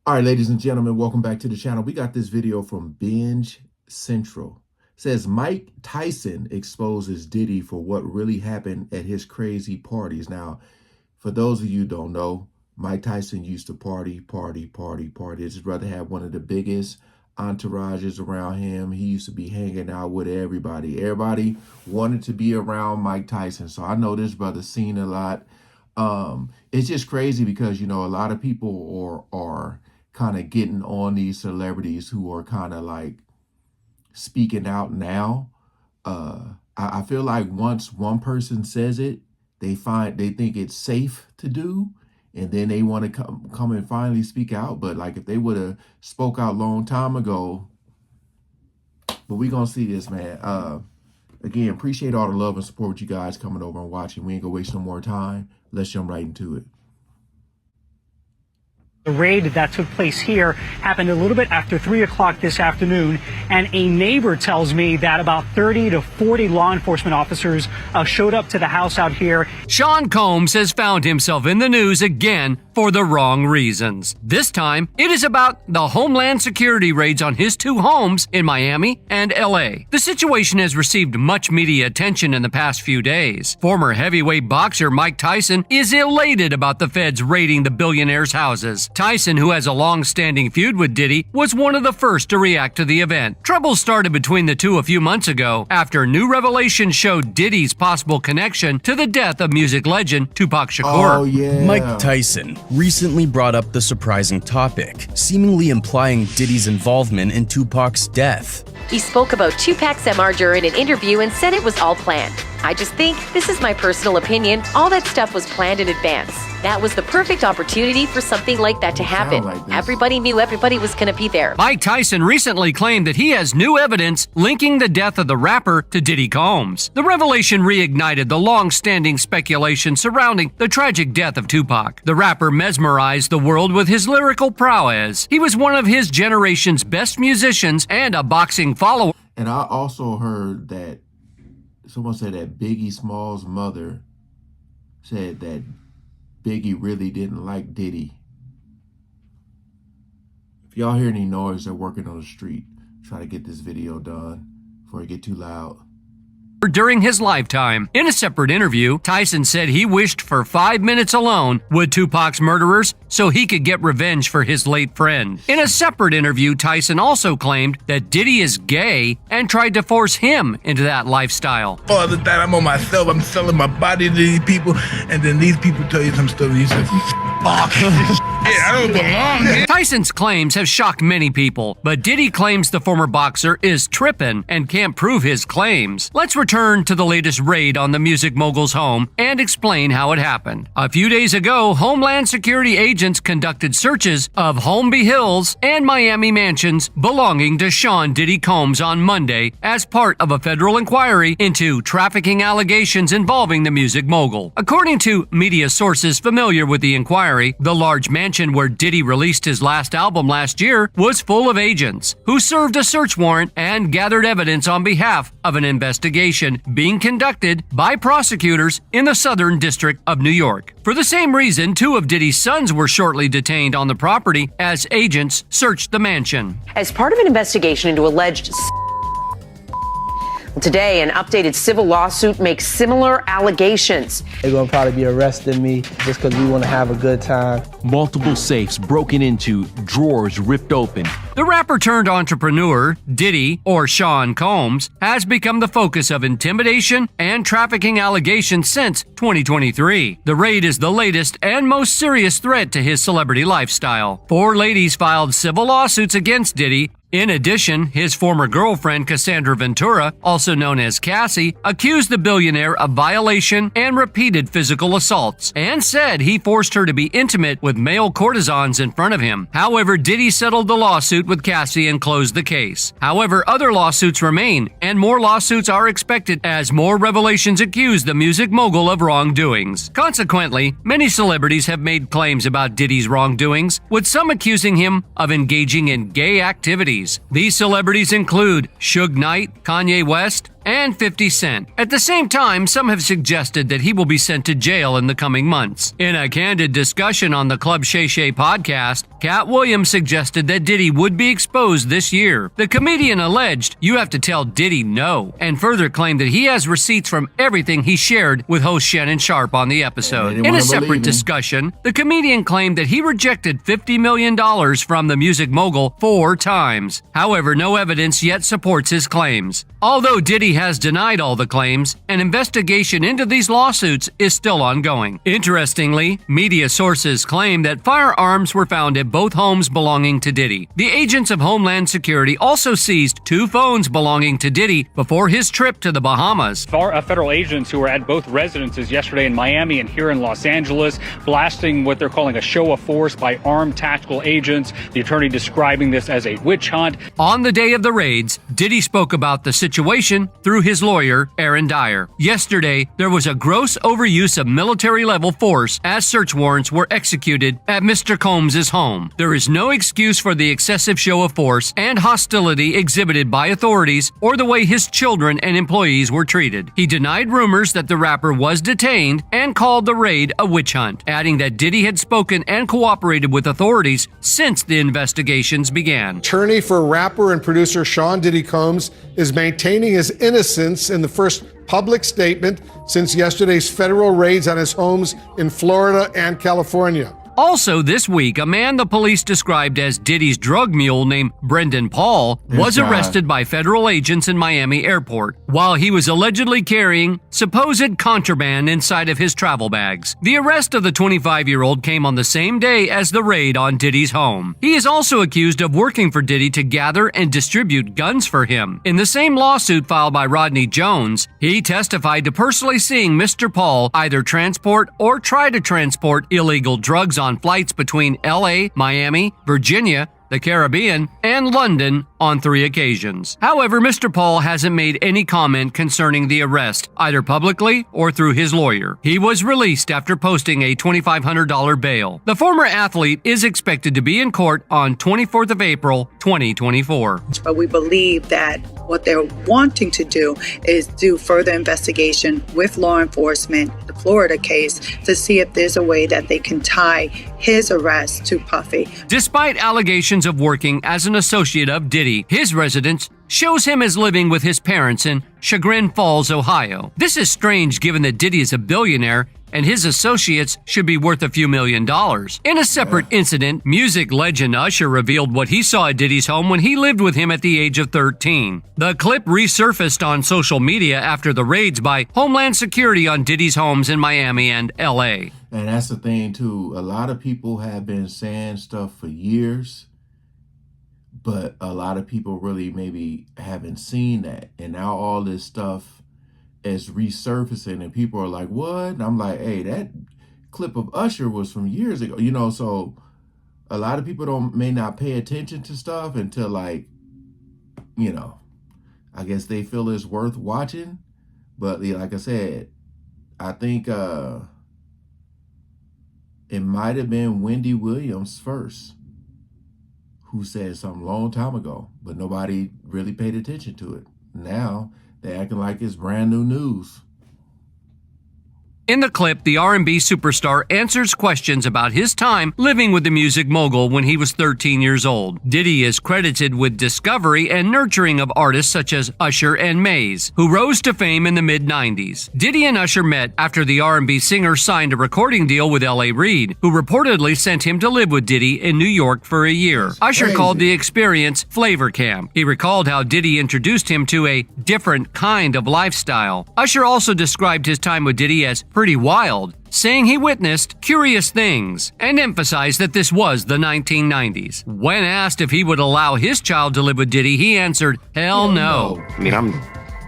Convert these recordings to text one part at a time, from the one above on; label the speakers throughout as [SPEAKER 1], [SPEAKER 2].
[SPEAKER 1] All right, ladies and gentlemen, welcome back to the channel. We got this video from Binge Central. It says Mike Tyson exposes Diddy for what really happened at his crazy parties. Now, for those of you who don't know, Mike Tyson used to party. His brother had one of the biggest entourages around him. He used to be hanging out with everybody. Everybody wanted to be around Mike Tyson. So I know this brother seen a lot. It's just crazy because, you know, a lot of people are kind of getting on these celebrities who are kind of like speaking out now. I feel like once one person says it, they think it's safe to do, and then they want to come and finally speak out. But like if they would have spoke out long time ago, but we gonna see this, man. Again, appreciate all the love and support you guys coming over and watching. We ain't gonna waste no more time. Let's jump right into it.
[SPEAKER 2] The raid that took place here happened a little bit after 3 o'clock this afternoon, and a neighbor tells me that about 30 to 40 law enforcement officers showed up to the house out here.
[SPEAKER 3] Sean Combs has found himself in the news again for the wrong reasons. This time, it is about the Homeland Security raids on his two homes in Miami and LA. The situation has received much media attention in the past few days. Former heavyweight boxer Mike Tyson is elated about the feds raiding the billionaire's houses. Tyson, who has a long-standing feud with Diddy, was one of the first to react to the event. Trouble started between the two a few months ago after new revelations showed Diddy's possible connection to the death of music legend Tupac Shakur.
[SPEAKER 1] Oh, yeah.
[SPEAKER 4] Mike Tyson recently brought up the surprising topic, seemingly implying Diddy's involvement in Tupac's death.
[SPEAKER 5] He spoke about Tupac's MR during an interview and said it was all planned. I just think, this is my personal opinion, all that stuff was planned in advance. That was the perfect opportunity for something like that to happen. Everybody knew everybody was going to be there.
[SPEAKER 3] Mike Tyson recently claimed that he has new evidence linking the death of the rapper to Diddy Combs. The revelation reignited the long-standing speculation surrounding the tragic death of Tupac. The rapper mesmerized the world with his lyrical prowess. He was one of his generation's best musicians and a boxing follower.
[SPEAKER 1] And I also heard that someone said that Biggie Smalls' mother said that Biggie really didn't like Diddy. If y'all hear any noise, they're working on the street. Try to get this video done before it get too loud.
[SPEAKER 3] During his lifetime. In a separate interview, Tyson said he wished for 5 minutes alone with Tupac's murderers so he could get revenge for his late friend. In a separate interview, Tyson also claimed that Diddy is gay and tried to force him into that lifestyle.
[SPEAKER 6] All the time I'm on myself, I'm selling my body to these people, and then these people tell you some stuff and you say, fuck. Yeah, I don't belong, man.
[SPEAKER 3] Tyson's claims have shocked many people, but Diddy claims the former boxer is tripping and can't prove his claims. Let's return to the latest raid on the music mogul's home and explain how it happened. A few days ago, Homeland Security agents conducted searches of Holmby Hills and Miami mansions belonging to Sean Diddy Combs on Monday as part of a federal inquiry into trafficking allegations involving the music mogul. According to media sources familiar with the inquiry, the large mansion where Diddy released his last album last year was full of agents who served a search warrant and gathered evidence on behalf of an investigation being conducted by prosecutors in the Southern District of New York. For the same reason, two of Diddy's sons were shortly detained on the property as agents searched the mansion.
[SPEAKER 7] As part of an investigation into alleged today, an updated civil lawsuit makes similar allegations.
[SPEAKER 8] They're going to probably be arresting me just because we want to have a good time.
[SPEAKER 9] Multiple safes broken into, drawers ripped open.
[SPEAKER 3] The rapper-turned-entrepreneur, Diddy, or Sean Combs, has become the focus of intimidation and trafficking allegations since 2023. The raid is the latest and most serious threat to his celebrity lifestyle. 4 ladies filed civil lawsuits against Diddy. In addition, his former girlfriend, Cassandra Ventura, also known as Cassie, accused the billionaire of violation and repeated physical assaults and said he forced her to be intimate with male courtesans in front of him. However, Diddy settled the lawsuit with Cassie and closed the case. However, other lawsuits remain, and more lawsuits are expected as more revelations accuse the music mogul of wrongdoings. Consequently, many celebrities have made claims about Diddy's wrongdoings, with some accusing him of engaging in gay activities. These celebrities include Suge Knight, Kanye West, and 50 Cent. At the same time, some have suggested that he will be sent to jail in the coming months. In a candid discussion on the Club Shay Shay podcast, Cat Williams suggested that Diddy would be exposed this year. The comedian alleged, "You have to tell Diddy no," and further claimed that he has receipts from everything he shared with host Shannon Sharpe on the episode. In a separate discussion, the comedian claimed that he rejected $50 million from the music mogul 4 times. However, no evidence yet supports his claims. Although Diddy has denied all the claims, an investigation into these lawsuits is still ongoing. Interestingly, media sources claim that firearms were found at both homes belonging to Diddy. The agents of Homeland Security also seized 2 phones belonging to Diddy before his trip to the Bahamas.
[SPEAKER 2] Federal agents who were at both residences yesterday in Miami and here in Los Angeles, blasting what they're calling a show of force by armed tactical agents. The attorney describing this as a witch hunt.
[SPEAKER 3] On the day of the raids, Diddy spoke about the situation through his lawyer, Aaron Dyer. Yesterday, there was a gross overuse of military-level force as search warrants were executed at Mr. Combs' home. There is no excuse for the excessive show of force and hostility exhibited by authorities or the way his children and employees were treated. He denied rumors that the rapper was detained and called the raid a witch hunt, adding that Diddy had spoken and cooperated with authorities since the investigations began.
[SPEAKER 10] Attorney for rapper and producer Sean Diddy Combs is maintaining his innocence in the first public statement since yesterday's federal raids on his homes in Florida and California.
[SPEAKER 3] Also this week, a man the police described as Diddy's drug mule named Brendan Paul was arrested by federal agents in Miami airport while he was allegedly carrying supposed contraband inside of his travel bags. The arrest of the 25-year-old came on the same day as the raid on Diddy's home. He is also accused of working for Diddy to gather and distribute guns for him. In the same lawsuit filed by Rodney Jones, he testified to personally seeing Mr. Paul either transport or try to transport illegal drugs on flights between LA, Miami, Virginia, the Caribbean, and London on 3 occasions. However, Mr. Paul hasn't made any comment concerning the arrest, either publicly or through his lawyer. He was released after posting a $2,500 bail. The former athlete is expected to be in court on 24th of April, 2024.
[SPEAKER 11] But we believe that what they're wanting to do is do further investigation with law enforcement, the Florida case, to see if there's a way that they can tie his arrest to Puffy.
[SPEAKER 3] Despite allegations of working as an associate of Diddy, his residence shows him as living with his parents in Chagrin Falls, Ohio. This is strange given that Diddy is a billionaire and his associates should be worth a few $1 million. In a separate incident, music legend Usher revealed what he saw at Diddy's home when he lived with him at the age of 13. The clip resurfaced on social media after the raids by Homeland Security on Diddy's homes in Miami and LA.
[SPEAKER 1] And that's the thing too. A lot of people have been saying stuff for years, but a lot of people really maybe haven't seen that. And now all this stuff is resurfacing and people are like, what? And I'm like, hey, that clip of Usher was from years ago, you know, so a lot of people may not pay attention to stuff until, like, you know, I guess they feel it's worth watching. But like I said, I think it might have been Wendy Williams first who said something a long time ago, but nobody really paid attention to it. Now they're acting like it's brand new news.
[SPEAKER 3] In the clip, the R&B superstar answers questions about his time living with the music mogul when he was 13 years old. Diddy is credited with discovery and nurturing of artists such as Usher and Maze, who rose to fame in the mid-90s. Diddy and Usher met after the R&B singer signed a recording deal with L.A. Reid, who reportedly sent him to live with Diddy in New York for a year. Usher called the experience Flavor Camp. He recalled how Diddy introduced him to a different kind of lifestyle. Usher also described his time with Diddy as pretty wild, saying he witnessed curious things and emphasized that this was the 1990s. When asked if he would allow his child to live with Diddy, he answered, hell no.
[SPEAKER 12] I mean, I'm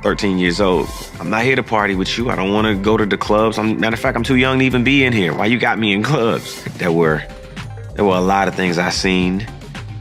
[SPEAKER 12] 13 years old. I'm not here to party with you. I don't want to go to the clubs. Matter of fact, I'm too young to even be in here. Why you got me in clubs? There were a lot of things I seen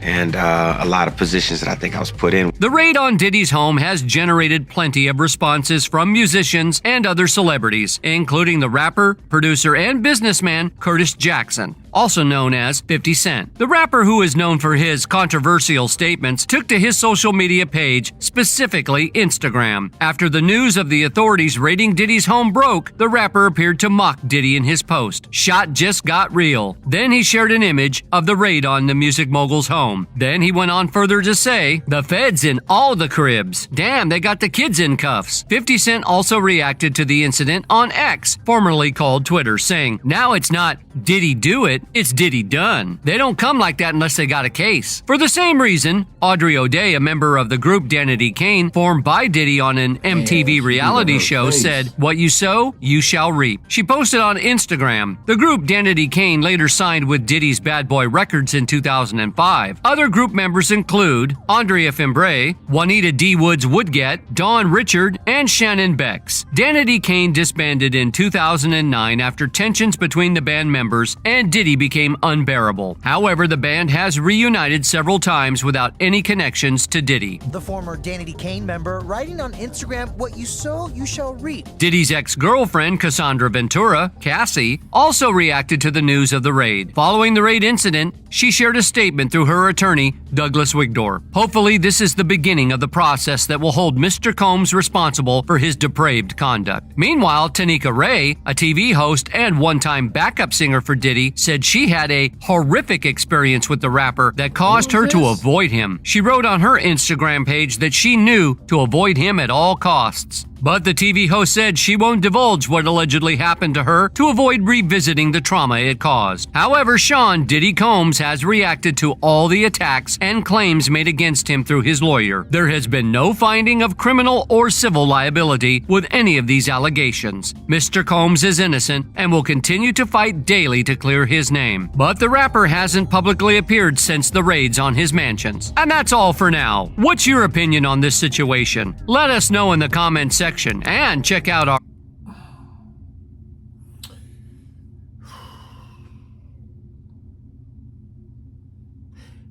[SPEAKER 12] and a lot of positions that I think I was put in.
[SPEAKER 3] The raid on Diddy's home has generated plenty of responses from musicians and other celebrities, including the rapper, producer, and businessman Curtis Jackson. also known as 50 Cent. The rapper, who is known for his controversial statements, took to his social media page, specifically Instagram. After the news of the authorities raiding Diddy's home broke, the rapper appeared to mock Diddy in his post. "Shot just got real." Then he shared an image of the raid on the music mogul's home. Then he went on further to say, "The feds in all the cribs. Damn, they got the kids in cuffs." 50 Cent also reacted to the incident on X, formerly called Twitter, saying, "Now it's not Diddy do it, it's Diddy done. They don't come like that unless they got a case." For the same reason, Audrey O'Day, a member of the group Danity Kane, formed by Diddy on an MTV reality show, said, "What you sow, you shall reap." She posted on Instagram. The group Danity Kane later signed with Diddy's Bad Boy Records in 2005. Other group members include Andrea Fimbray, Juanita D. Woods Woodgett, Dawn Richard, and Shannon Becks. Danity Kane disbanded in 2009 after tensions between the band members and Diddy became unbearable. However, the band has reunited several times without any connections to Diddy.
[SPEAKER 13] The former Danity Kane member writing on Instagram, "What you sow, you shall reap."
[SPEAKER 3] Diddy's ex-girlfriend, Cassandra Ventura, Cassie, also reacted to the news of the raid. Following the raid incident, she shared a statement through her attorney, Douglas Wigdor. "Hopefully, this is the beginning of the process that will hold Mr. Combs responsible for his depraved conduct." Meanwhile, Tanika Ray, a TV host and one-time backup singer for Diddy, said she had a horrific experience with the rapper that caused her to avoid him. She wrote on her Instagram page that she knew to avoid him at all costs. But the TV host said she won't divulge what allegedly happened to her to avoid revisiting the trauma it caused. However, Sean Diddy Combs has reacted to all the attacks and claims made against him through his lawyer. There has been no finding of criminal or civil liability with any of these allegations. Mr. Combs is innocent and will continue to fight daily to clear his name. But the rapper hasn't publicly appeared since the raids on his mansions. And that's all for now. What's your opinion on this situation? Let us know in the comments section and check out our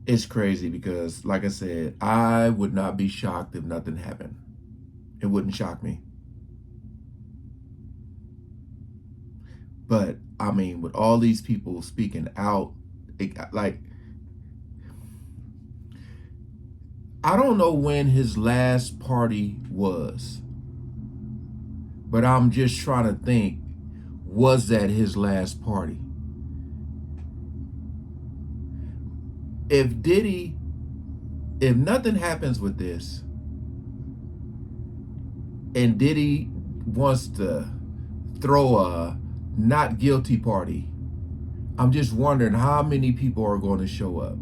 [SPEAKER 1] It's crazy because, like I said, I would not be shocked if nothing happened. It wouldn't shock me. But I mean, with all these people speaking out, I don't know when his last party was. But I'm just trying to think, was that his last party? If nothing happens with this, and Diddy wants to throw a not guilty party, I'm just wondering how many people are going to show up.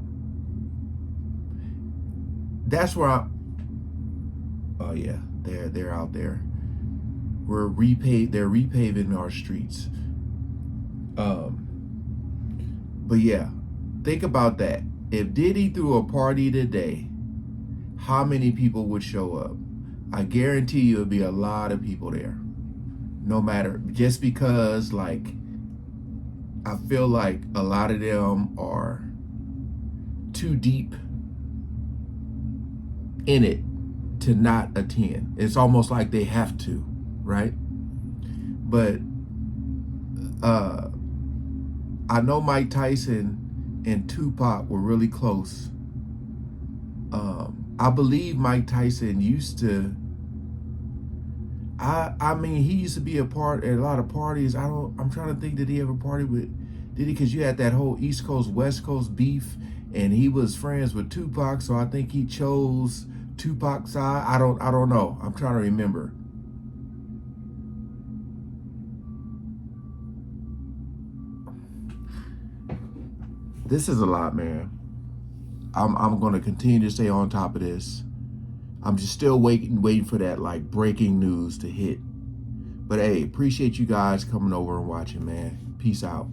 [SPEAKER 1] That's where oh yeah, they're out there. They're repaving our streets. But yeah, think about that. If Diddy threw a party today, how many people would show up? I guarantee you it'll be a lot of people there. No matter, just because, like, I feel like a lot of them are too deep in it to not attend. It's almost like they have to, right? But I know Mike Tyson and Tupac were really close. I believe Mike Tyson used to, I mean, he used to be a part at a lot of parties. I'm trying to think, did he ever party with Diddy? Because you had that whole East Coast, West Coast beef, and he was friends with Tupac, so I think he chose Tupac's side. I don't know. I'm trying to remember. This is a lot, man. I'm going to continue to stay on top of this. I'm just still waiting for that, like, breaking news to hit. But hey, appreciate you guys coming over and watching, man. Peace out.